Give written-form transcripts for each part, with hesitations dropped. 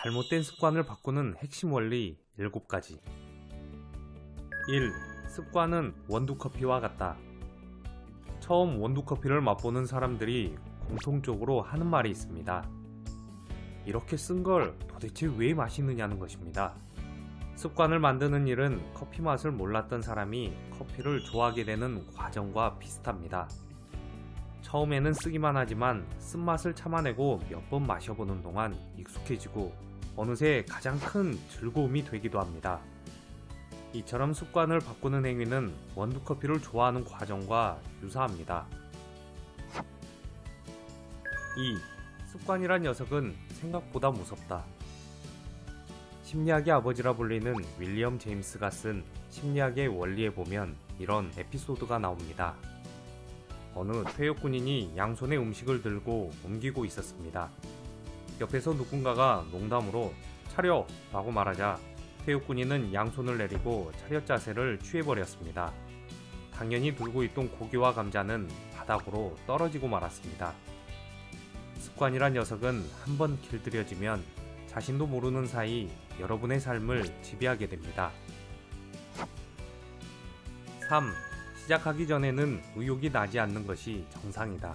잘못된 습관을 바꾸는 핵심 원리 7가지. 1. 습관은 원두커피와 같다. 처음 원두커피를 맛보는 사람들이 공통적으로 하는 말이 있습니다. 이렇게 쓴 걸 도대체 왜 마시느냐는 것입니다. 습관을 만드는 일은 커피 맛을 몰랐던 사람이 커피를 좋아하게 되는 과정과 비슷합니다. 처음에는 쓰기만 하지만 쓴맛을 참아내고 몇 번 마셔보는 동안 익숙해지고 어느새 가장 큰 즐거움이 되기도 합니다. 이처럼 습관을 바꾸는 행위는 원두커피를 좋아하는 과정과 유사합니다. 2. 습관이란 녀석은 생각보다 무섭다. 심리학의 아버지라 불리는 윌리엄 제임스가 쓴 심리학의 원리에 보면 이런 에피소드가 나옵니다. 어느 퇴역 군인이 양손에 음식을 들고 옮기고 있었습니다. 옆에서 누군가가 농담으로 차려! 라고 말하자 퇴역 군인은 양손을 내리고 차렷 자세를 취해버렸습니다. 당연히 들고 있던 고기와 감자는 바닥으로 떨어지고 말았습니다. 습관이란 녀석은 한번 길들여지면 자신도 모르는 사이 여러분의 삶을 지배하게 됩니다. 3. 시작하기 전에는 의욕이 나지 않는 것이 정상이다.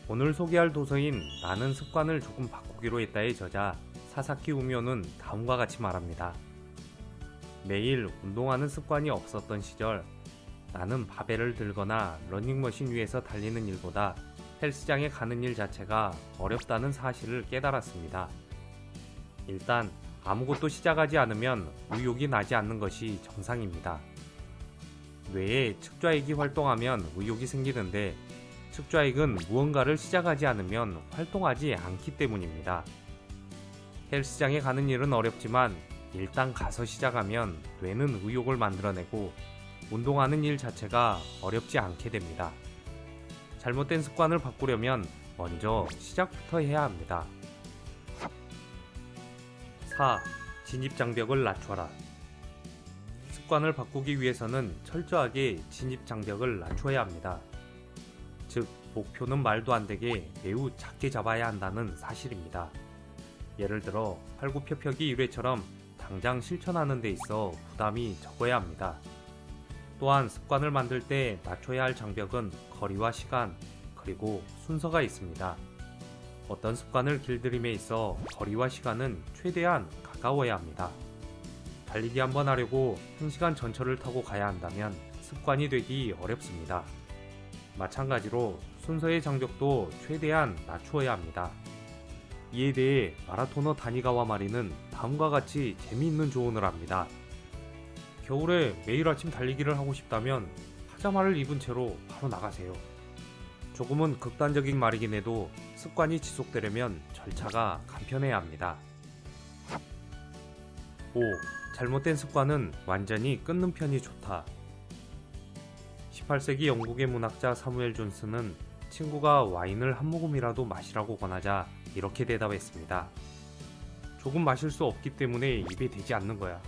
오늘 소개할 도서인 나는 습관을 조금 바꾸기로 했다의 저자 사사키 우미오는 다음과 같이 말합니다. 매일 운동하는 습관이 없었던 시절, 나는 바벨을 들거나 러닝머신 위에서 달리는 일보다 헬스장에 가는 일 자체가 어렵다는 사실을 깨달았습니다. 일단 아무것도 시작하지 않으면 의욕이 나지 않는 것이 정상입니다. 뇌에 측좌익이 활동하면 의욕이 생기는데 측좌익은 무언가를 시작하지 않으면 활동하지 않기 때문입니다. 헬스장에 가는 일은 어렵지만 일단 가서 시작하면 뇌는 의욕을 만들어내고 운동하는 일 자체가 어렵지 않게 됩니다. 잘못된 습관을 바꾸려면 먼저 시작부터 해야 합니다. 4. 진입장벽을 낮춰라. 습관을 바꾸기 위해서는 철저하게 진입장벽을 낮춰야 합니다. 즉, 목표는 말도 안 되게 매우 작게 잡아야 한다는 사실입니다. 예를 들어 팔굽혀펴기 1회처럼 당장 실천하는 데 있어 부담이 적어야 합니다. 또한 습관을 만들 때 낮춰야 할 장벽은 거리와 시간, 그리고 순서가 있습니다. 어떤 습관을 길들임에 있어 거리와 시간은 최대한 가까워야 합니다. 달리기 한번 하려고 1시간 전철을 타고 가야 한다면 습관이 되기 어렵습니다. 마찬가지로 순서의 장벽도 최대한 낮추어야 합니다. 이에 대해 마라토너 다니가와 마리는 다음과 같이 재미있는 조언을 합니다. 겨울에 매일 아침 달리기를 하고 싶다면 파자마를 입은 채로 바로 나가세요. 조금은 극단적인 말이긴 해도 습관이 지속되려면 절차가 간편해야 합니다. 5. 잘못된 습관은 완전히 끊는 편이 좋다. 18세기 영국의 문학자 사무엘 존슨은 친구가 와인을 한 모금이라도 마시라고 권하자 이렇게 대답했습니다. 조금 마실 수 없기 때문에 입에 대지 않는 거야.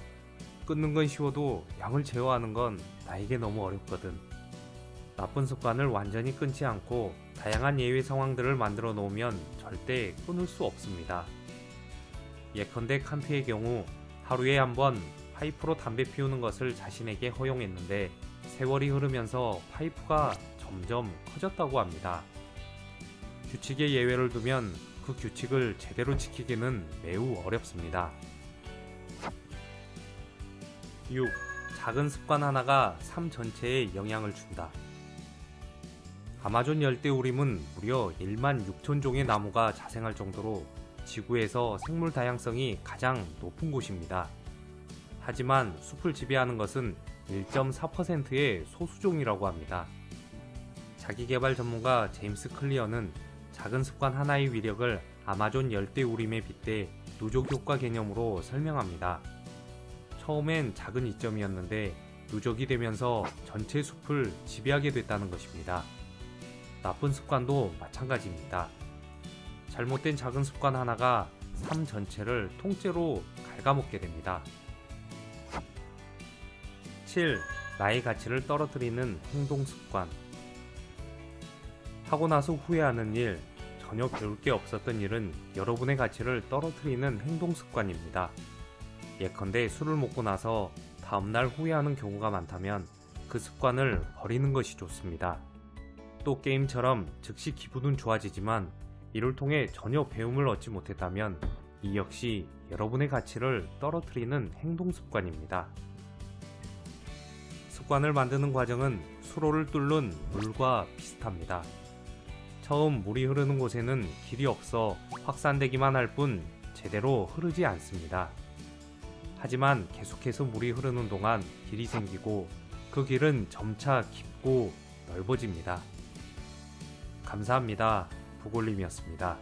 끊는 건 쉬워도 양을 제어하는 건 나에게 너무 어렵거든. 나쁜 습관을 완전히 끊지 않고 다양한 예외 상황들을 만들어 놓으면 절대 끊을 수 없습니다. 예컨대 칸트의 경우 하루에 한 번 파이프로 담배 피우는 것을 자신에게 허용했는데 세월이 흐르면서 파이프가 점점 커졌다고 합니다. 규칙에 예외를 두면 그 규칙을 제대로 지키기는 매우 어렵습니다. 6. 작은 습관 하나가 삶 전체에 영향을 준다. 아마존 열대우림은 무려 1만 6천 종의 나무가 자생할 정도로 지구에서 생물 다양성이 가장 높은 곳입니다. 하지만 숲을 지배하는 것은 1.4%의 소수종이라고 합니다. 자기개발 전문가 제임스 클리어는 작은 습관 하나의 위력을 아마존 열대우림에 빗대 누적 효과 개념으로 설명합니다. 처음엔 작은 이점이었는데 누적이 되면서 전체 숲을 지배하게 됐다는 것입니다. 나쁜 습관도 마찬가지입니다. 잘못된 작은 습관 하나가 삶 전체를 통째로 갉아먹게 됩니다. 7. 나의 가치를 떨어뜨리는 행동 습관. 하고 나서 후회하는 일, 전혀 배울 게 없었던 일은 여러분의 가치를 떨어뜨리는 행동 습관입니다. 예컨대 술을 먹고 나서 다음날 후회하는 경우가 많다면 그 습관을 버리는 것이 좋습니다. 또 게임처럼 즉시 기분은 좋아지지만 이를 통해 전혀 배움을 얻지 못했다면 이 역시 여러분의 가치를 떨어뜨리는 행동 습관입니다. 습관을 만드는 과정은 수로를 뚫는 물과 비슷합니다. 처음 물이 흐르는 곳에는 길이 없어 확산되기만 할 뿐 제대로 흐르지 않습니다. 하지만 계속해서 물이 흐르는 동안 길이 생기고 그 길은 점차 깊고 넓어집니다. 감사합니다. 부골님이었습니다.